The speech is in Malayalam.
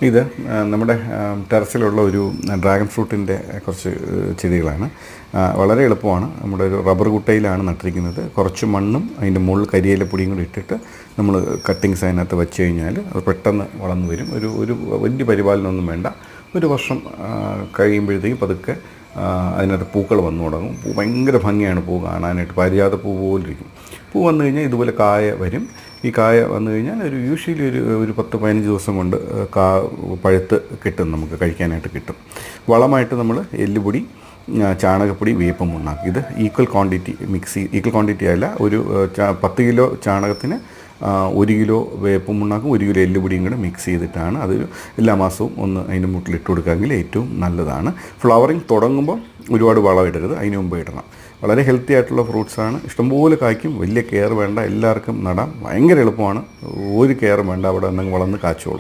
ഇത് നമ്മുടെ ടെറസിലുള്ള ഒരു ഡ്രാഗൺ ഫ്രൂട്ടിൻ്റെ കുറച്ച് ചെടികളാണ്. വളരെ എളുപ്പമാണ്. നമ്മുടെ ഒരു റബ്ബർ കുട്ടയിലാണ് നട്ടിരിക്കുന്നത്. കുറച്ച് മണ്ണും അതിൻ്റെ മുകളിൽ കരിയിലപ്പൊടിയും കൂടി ഇട്ടിട്ട് നമ്മൾ കട്ടിങ്സ് അതിനകത്ത് വെച്ച് കഴിഞ്ഞാൽ അത് പെട്ടെന്ന് വളർന്നു വരും. ഒരു വലിയ പരിപാലനമൊന്നും വേണ്ട. ഒരു വർഷം കഴിയുമ്പോഴത്തേക്കും പതുക്കെ അതിനകത്ത് പൂക്കൾ വന്നു തുടങ്ങും. ഭയങ്കര ഭംഗിയാണ് പൂ കാണാനായിട്ട്. പാരിജാത പൂ പോലിരിക്കും. പൂ വന്നു കഴിഞ്ഞാൽ ഇതുപോലെ കായ വരും. ഈ കായ വന്നു കഴിഞ്ഞാൽ യൂഷ്വലി ഒരു 10-15 ദിവസം കൊണ്ട് പഴുത്ത് കിട്ടും, നമുക്ക് കഴിക്കാനായിട്ട് കിട്ടും. വളമായിട്ട് നമ്മൾ എല്ലുപൊടി, ചാണകപ്പൊടി, വേപ്പം ഉണ്ടാക്കും. ഇത് ഈക്വൽ ക്വാണ്ടിറ്റി അല്ല. ഒരു 10 കിലോ ചാണകത്തിന് 1 കിലോ വേപ്പം ഉണ്ടാക്കും, 1 കിലോ എല്ലുപൊടിയും കൂടെ മിക്സ് ചെയ്തിട്ടാണ് അത് എല്ലാ മാസവും ഒന്ന് അതിൻ്റെ മുട്ടിലിട്ട് കൊടുക്കാമെങ്കിൽ ഏറ്റവും നല്ലതാണ്. ഫ്ലവറിങ് തുടങ്ങുമ്പോൾ ഒരുപാട് വളം ഇടരുത്, അതിന് മുമ്പ് ഇടണം. വളരെ ഹെൽത്തി ആയിട്ടുള്ള ഫ്രൂട്ട്സാണ്. ഇഷ്ടംപോലെ കായ്ക്കും. വലിയ കെയർ വേണ്ട, എല്ലാവർക്കും നടാം. ഭയങ്കര എളുപ്പമാണ്. ഒരു കെയറും വേണ്ട, അവിടെ എന്തെങ്കിലും വളർന്ന് കാച്ചോളും.